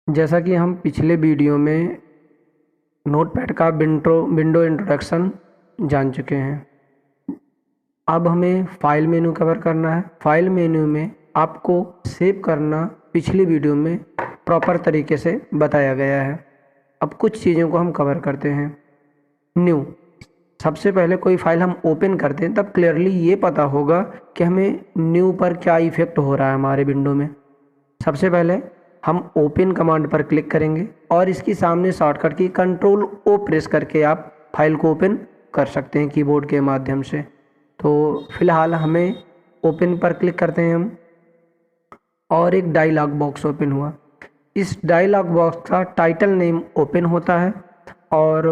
जैसा कि हम पिछले वीडियो में नोटपैड का विंडो इंट्रोडक्शन जान चुके हैं। अब हमें फाइल मेनू कवर करना है। फाइल मेनू में आपको सेव करना पिछली वीडियो में प्रॉपर तरीके से बताया गया है। अब कुछ चीज़ों को हम कवर करते हैं। न्यू, सबसे पहले कोई फाइल हम ओपन करते हैं तब क्लियरली ये पता होगा कि हमें न्यू पर क्या इफ़ेक्ट हो रहा है हमारे विंडो में। सबसे पहले हम ओपन कमांड पर क्लिक करेंगे और इसकी सामने शॉर्टकट की कंट्रोल ओ प्रेस करके आप फाइल को ओपन कर सकते हैं कीबोर्ड के माध्यम से। तो फिलहाल हमें ओपन पर क्लिक करते हैं हम और एक डायलॉग बॉक्स ओपन हुआ। इस डायलॉग बॉक्स का टाइटल नेम ओपन होता है और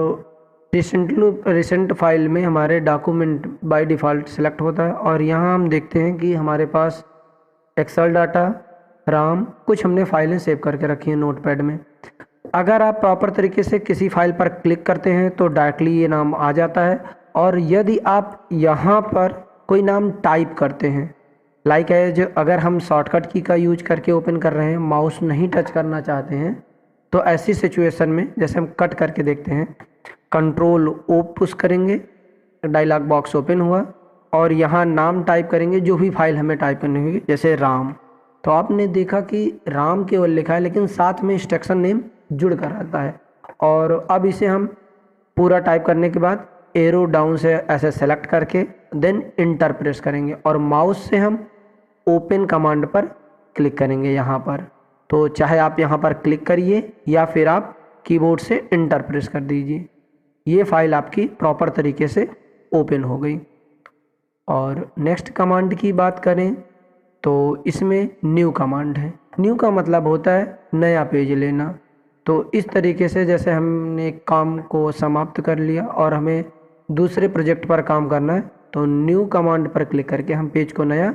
रिसेंट फाइल में हमारे डॉक्यूमेंट बाय डिफ़ॉल्ट सेलेक्ट होता है और यहाँ हम देखते हैं कि हमारे पास एक्सेल डाटा, राम, कुछ हमने फाइलें सेव करके रखी हैं नोटपैड में। अगर आप प्रॉपर तरीके से किसी फाइल पर क्लिक करते हैं तो डायरेक्टली ये नाम आ जाता है और यदि आप यहाँ पर कोई नाम टाइप करते हैं लाइक एज, अगर हम शॉर्टकट की का यूज करके ओपन कर रहे हैं, माउस नहीं टच करना चाहते हैं, तो ऐसी सिचुएशन में जैसे हम कट करके देखते हैं, कंट्रोल ओ पुश करेंगे, डायलॉग बॉक्स ओपन हुआ और यहाँ नाम टाइप करेंगे जो भी फाइल हमें टाइप करनी होगी, जैसे राम। तो आपने देखा कि राम केवल लिखा है लेकिन साथ में इंस्ट्रक्शन नेम जुड़ कर आता है। और अब इसे हम पूरा टाइप करने के बाद एरो डाउन से ऐसे सेलेक्ट करके देन इंटर प्रेस करेंगे और माउस से हम ओपन कमांड पर क्लिक करेंगे यहाँ पर। तो चाहे आप यहाँ पर क्लिक करिए या फिर आप कीबोर्ड से इंटर प्रेस कर दीजिए। ये फाइल आपकी प्रॉपर तरीके से ओपन हो गई। और नेक्स्ट कमांड की बात करें तो इसमें न्यू कमांड है। न्यू का मतलब होता है नया पेज लेना। तो इस तरीके से जैसे हमने काम को समाप्त कर लिया और हमें दूसरे प्रोजेक्ट पर काम करना है तो न्यू कमांड पर क्लिक करके हम पेज को नया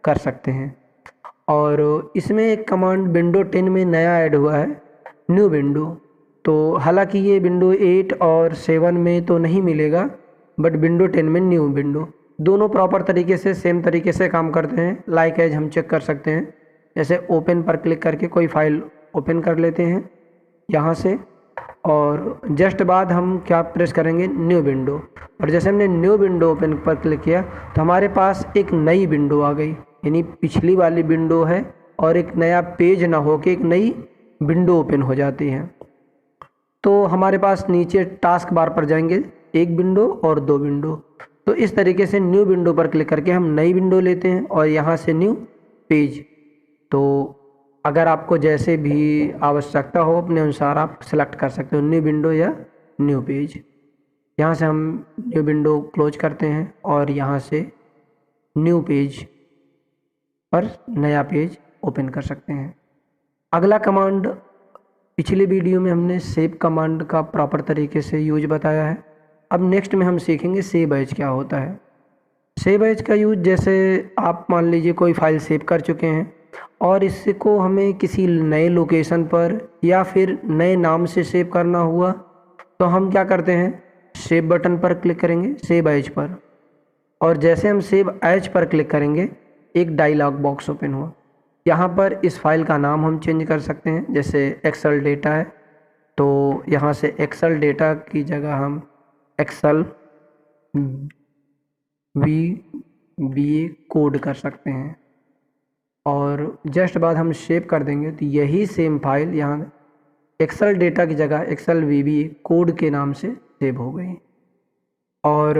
कर सकते हैं। और इसमें एक कमांड विंडो 10 में नया ऐड हुआ है, न्यू विंडो। तो हालांकि ये विंडो 8 और 7 में तो नहीं मिलेगा, बट विंडो 10 में न्यू विंडो, दोनों प्रॉपर तरीके से सेम तरीके से काम करते हैं। लाइक एज हम चेक कर सकते हैं, जैसे ओपन पर क्लिक करके कोई फाइल ओपन कर लेते हैं यहाँ से और जस्ट बाद हम क्या प्रेस करेंगे, न्यू विंडो। और जैसे हमने न्यू विंडो ओपन पर क्लिक किया तो हमारे पास एक नई विंडो आ गई, यानी पिछली वाली विंडो है और एक नया पेज ना होके एक नई विंडो ओपन हो जाती है। तो हमारे पास नीचे टास्क बार पर जाएंगे, एक विंडो और दो विंडो। तो इस तरीके से न्यू विंडो पर क्लिक करके हम नई विंडो लेते हैं और यहाँ से न्यू पेज। तो अगर आपको जैसे भी आवश्यकता हो अपने अनुसार आप सेलेक्ट कर सकते हो, न्यू विंडो या न्यू पेज। यहाँ से हम न्यू विंडो क्लोज करते हैं और यहाँ से न्यू पेज पर नया पेज ओपन कर सकते हैं। अगला कमांड, पिछले वीडियो में हमने सेव कमांड का प्रॉपर तरीके से यूज बताया है। अब नेक्स्ट में हम सीखेंगे सेव एज क्या होता है। सेव एज का यूज, जैसे आप मान लीजिए कोई फाइल सेव कर चुके हैं और इसको हमें किसी नए लोकेशन पर या फिर नए नाम से सेव करना हुआ तो हम क्या करते हैं, सेव बटन पर क्लिक करेंगे, सेव एज पर, और जैसे हम सेव एज पर क्लिक करेंगे एक डायलॉग बॉक्स ओपन हुआ। यहाँ पर इस फाइल का नाम हम चेंज कर सकते हैं, जैसे एक्सेल डेटा है तो यहाँ से एक्सेल डेटा की जगह हम एक्सेल VBA कोड कर सकते हैं और जस्ट बाद हम सेव कर देंगे तो यही सेम फाइल यहाँ एक्सेल डेटा की जगह एक्सेल VBA कोड के नाम से सेव हो गई। और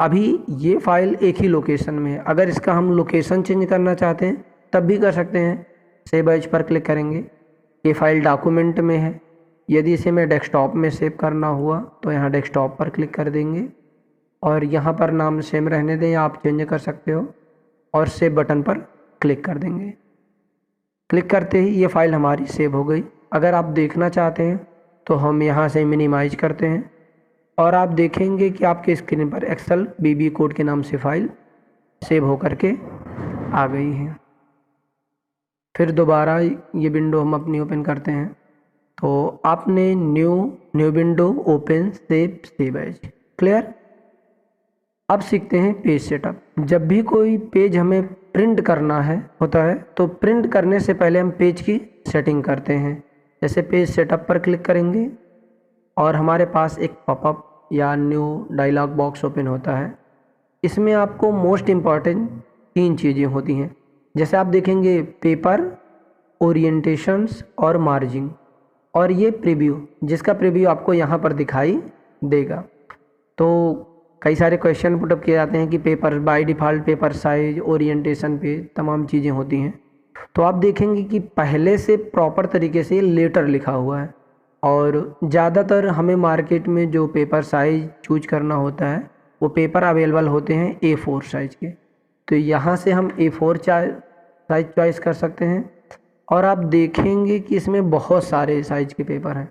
अभी ये फाइल एक ही लोकेशन में है, अगर इसका हम लोकेशन चेंज करना चाहते हैं तब भी कर सकते हैं। सेव एज पर क्लिक करेंगे, ये फाइल डॉक्यूमेंट में है, यदि इसे मैं डेस्कटॉप में सेव करना हुआ तो यहाँ डेस्कटॉप पर क्लिक कर देंगे और यहाँ पर नाम सेम रहने दें या आप चेंज कर सकते हो और सेव बटन पर क्लिक कर देंगे। क्लिक करते ही ये फाइल हमारी सेव हो गई। अगर आप देखना चाहते हैं तो हम यहाँ से मिनिमाइज करते हैं और आप देखेंगे कि आपके स्क्रीन पर एक्सेल VBA कोड के नाम से फाइल सेव हो करके आ गई है। फिर दोबारा ये विंडो हम अपनी ओपन करते हैं तो आपने new window open save as, clear. अब सीखते हैं पेज सेटअप। जब भी कोई पेज हमें प्रिंट करना है होता है तो प्रिंट करने से पहले हम पेज की सेटिंग करते हैं। जैसे पेज सेटअप पर क्लिक करेंगे और हमारे पास एक पॉपअप या न्यू डायलॉग बॉक्स ओपन होता है। इसमें आपको मोस्ट इम्पॉर्टेंट 3 चीज़ें होती हैं। जैसे आप देखेंगे पेपर, ओरिएंटेशंस और मार्जिन, और ये प्रीव्यू, जिसका प्रीव्यू आपको यहाँ पर दिखाई देगा। तो कई सारे क्वेश्चन पुटअप किए जाते हैं कि paper by default paper size, orientation पे तमाम चीज़ें होती हैं। तो आप देखेंगे कि पहले से प्रॉपर तरीके से लेटर लिखा हुआ है, और ज़्यादातर हमें मार्केट में जो पेपर साइज चूज करना होता है वो पेपर अवेलेबल होते हैं A4 साइज़ के। तो यहाँ से हम A4 साइज चॉइस कर सकते हैं, और आप देखेंगे कि इसमें बहुत सारे साइज के पेपर हैं,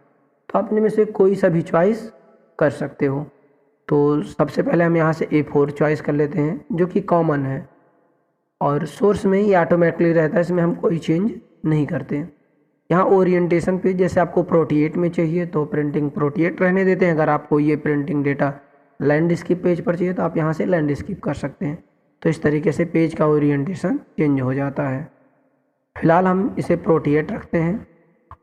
तो अपने में से कोई सा भी चॉइस कर सकते हो। तो सबसे पहले हम यहाँ से A4 चॉइस कर लेते हैं, जो कि कॉमन है और सोर्स में ही ऑटोमेटिकली रहता है, इसमें हम कोई चेंज नहीं करते। यहाँ ओरिएंटेशन पे जैसे आपको प्रोटिएट में चाहिए तो प्रिंटिंग प्रोटिएट रहने देते हैं। अगर आपको ये प्रिंटिंग डेटा लैंडस्केप पेज पर चाहिए तो आप यहाँ से लैंडस्केप कर सकते हैं। तो इस तरीके से पेज का ओरिएंटेशन चेंज हो जाता है। फिलहाल हम इसे प्रोटिएट रखते हैं।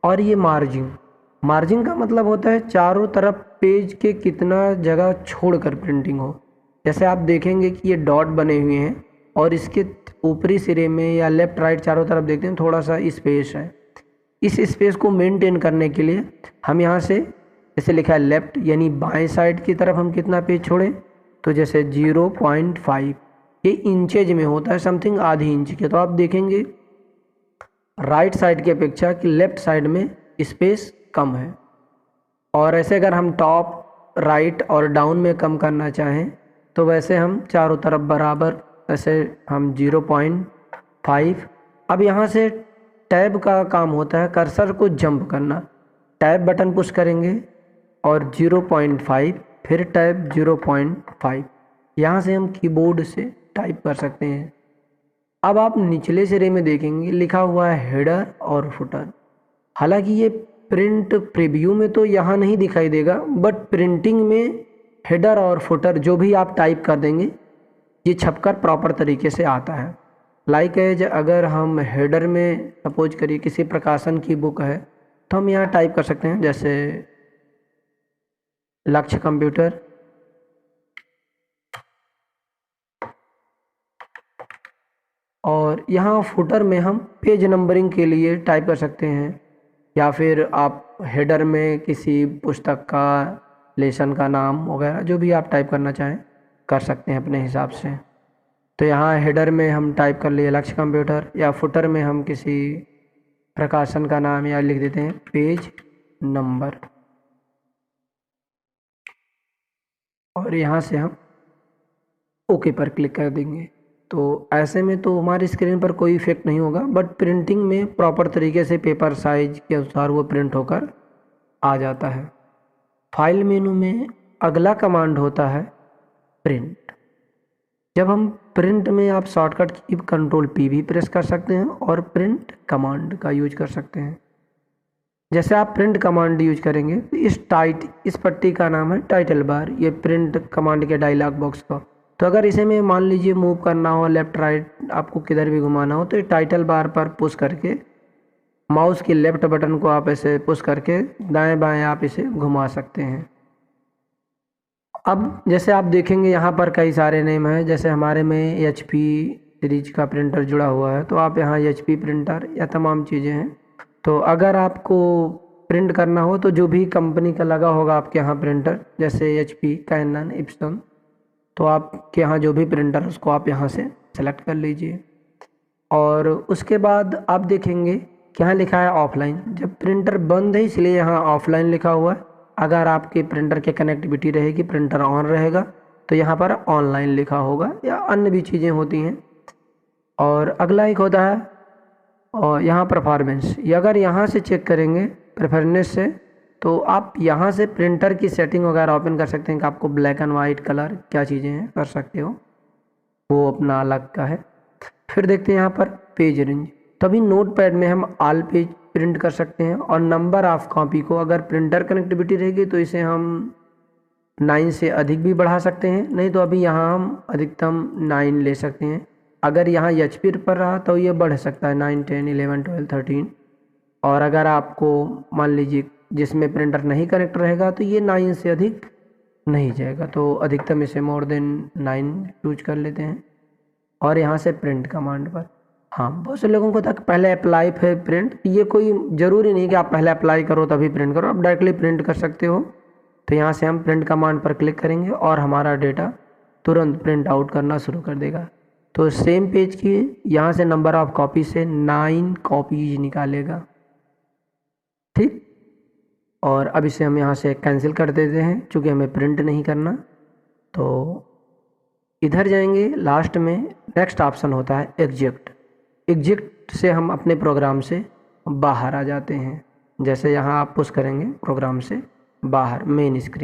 और ये मार्जिन का मतलब होता है चारों तरफ पेज के कितना जगह छोड़कर प्रिंटिंग हो। जैसे आप देखेंगे कि ये डॉट बने हुए हैं और इसके ऊपरी सिरे में या लेफ्ट राइट चारों तरफ देखते हैं थोड़ा सा स्पेस है। इस स्पेस को मेंटेन करने के लिए हम यहाँ से जैसे लिखा है लेफ्ट यानी बाएं साइड की तरफ हम कितना पेज छोड़ें, तो जैसे 0.5, ये इंचेज में होता है, समथिंग आधी इंच के। तो आप देखेंगे राइट साइड की अपेक्षा कि लेफ्ट साइड में स्पेस कम है। और ऐसे अगर हम टॉप, राइट और डाउन में कम करना चाहें तो वैसे हम चारों तरफ बराबर, ऐसे हम 0.5। अब यहाँ से टैब का काम होता है कर्सर को जंप करना। टैब बटन पुश करेंगे और 0.5, फिर टैब 0.5। यहाँ से हम कीबोर्ड से टाइप कर सकते हैं। अब आप निचले सिरे में देखेंगे लिखा हुआ है हेडर और फुटर। हालांकि ये प्रिंट प्रीव्यू में तो यहाँ नहीं दिखाई देगा, बट प्रिंटिंग में हेडर और फुटर जो भी आप टाइप कर देंगे ये छपकर प्रॉपर तरीके से आता है। लाइक एज अगर हम हेडर में सपोज करिए किसी प्रकाशन की बुक है तो हम यहाँ टाइप कर सकते हैं, जैसे लक्ष्य कंप्यूटर, और यहाँ फुटर में हम पेज नंबरिंग के लिए टाइप कर सकते हैं, या फिर आप हेडर में किसी पुस्तक का, लेसन का नाम वगैरह जो भी आप टाइप करना चाहें कर सकते हैं अपने हिसाब से। तो यहाँ हेडर में हम टाइप कर लिए लक्ष्य कंप्यूटर, या फुटर में हम किसी प्रकाशन का नाम या लिख देते हैं पेज नंबर, और यहाँ से हम ओके पर क्लिक कर देंगे। तो ऐसे में तो हमारी स्क्रीन पर कोई इफेक्ट नहीं होगा, बट प्रिंटिंग में प्रॉपर तरीके से पेपर साइज के अनुसार वो प्रिंट होकर आ जाता है। फाइल मेनू में अगला कमांड होता है प्रिंट। जब हम प्रिंट में आप शॉर्टकट की Ctrl+P भी प्रेस कर सकते हैं और प्रिंट कमांड का यूज कर सकते हैं। जैसे आप प्रिंट कमांड यूज करेंगे तो इस पट्टी का नाम है टाइटल बार, ये प्रिंट कमांड के डायलॉग बॉक्स का। तो अगर इसे में मान लीजिए मूव करना हो लेफ्ट राइट, आपको किधर भी घुमाना हो, तो ये टाइटल बार पर पुश करके माउस के लेफ्ट बटन को आप ऐसे पुश करके दाएं बाएं आप इसे घुमा सकते हैं। अब जैसे आप देखेंगे यहाँ पर कई सारे नेम हैं, जैसे हमारे में HP सीरीज का प्रिंटर जुड़ा हुआ है तो आप यहाँ HP प्रिंटर या तमाम चीज़ें हैं। तो अगर आपको प्रिंट करना हो तो जो भी कंपनी का लगा होगा आपके यहाँ प्रिंटर, जैसे HP, कैनन, इप्सन, तो आपके यहाँ जो भी प्रिंटर उसको आप यहाँ से सेलेक्ट कर लीजिए। और उसके बाद आप देखेंगे कि यहाँ लिखा है ऑफलाइन। जब प्रिंटर बंद है इसलिए यहाँ ऑफलाइन लिखा हुआ है। अगर आपके प्रिंटर की कनेक्टिविटी रहेगी, प्रिंटर ऑन रहेगा, तो यहाँ पर ऑनलाइन लिखा होगा, या अन्य भी चीज़ें होती हैं। और अगला एक होता है और यहाँ परफॉर्मेंस। ये अगर यहाँ से चेक करेंगे प्रेफरेंस से तो आप यहाँ से प्रिंटर की सेटिंग वगैरह ओपन कर सकते हैं कि आपको ब्लैक एंड वाइट कलर क्या चीज़ें हैं कर सकते हो, वो अपना अलग का है। फिर देखते हैं यहाँ पर पेज रेंज। तभी नोटपैड में हम ऑल पेज प्रिंट कर सकते हैं। और नंबर ऑफ कॉपी को अगर प्रिंटर कनेक्टिविटी रहेगी तो इसे हम 9 से अधिक भी बढ़ा सकते हैं, नहीं तो अभी यहाँ हम अधिकतम 9 ले सकते हैं। अगर यहाँ HP पर रहा तो ये बढ़ सकता है 9, 10, 11, 12, 13। और अगर आपको मान लीजिए जिसमें प्रिंटर नहीं कनेक्ट रहेगा तो ये 9 से अधिक नहीं जाएगा, तो अधिकतम इसे मोर देन 9 चूज कर लेते हैं और यहाँ से प्रिंट कमांड पर। हाँ, बहुत से लोगों को तक पहले अप्लाई फिर प्रिंट, ये कोई ज़रूरी नहीं कि आप पहले अप्लाई करो तभी प्रिंट करो, आप डायरेक्टली प्रिंट कर सकते हो। तो यहाँ से हम प्रिंट कमांड पर क्लिक करेंगे और हमारा डेटा तुरंत प्रिंट आउट करना शुरू कर देगा। तो सेम पेज की यहाँ से नंबर ऑफ कॉपी से 9 कॉपीज निकालेगा, ठीक। और अब इसे हम यहाँ से कैंसिल कर देते हैं क्योंकि हमें प्रिंट नहीं करना। तो इधर जाएंगे, लास्ट में नेक्स्ट ऑप्शन होता है एग्जिट। एग्जिट से हम अपने प्रोग्राम से बाहर आ जाते हैं। जैसे यहाँ आप पुश करेंगे प्रोग्राम से बाहर मेन स्क्रीन।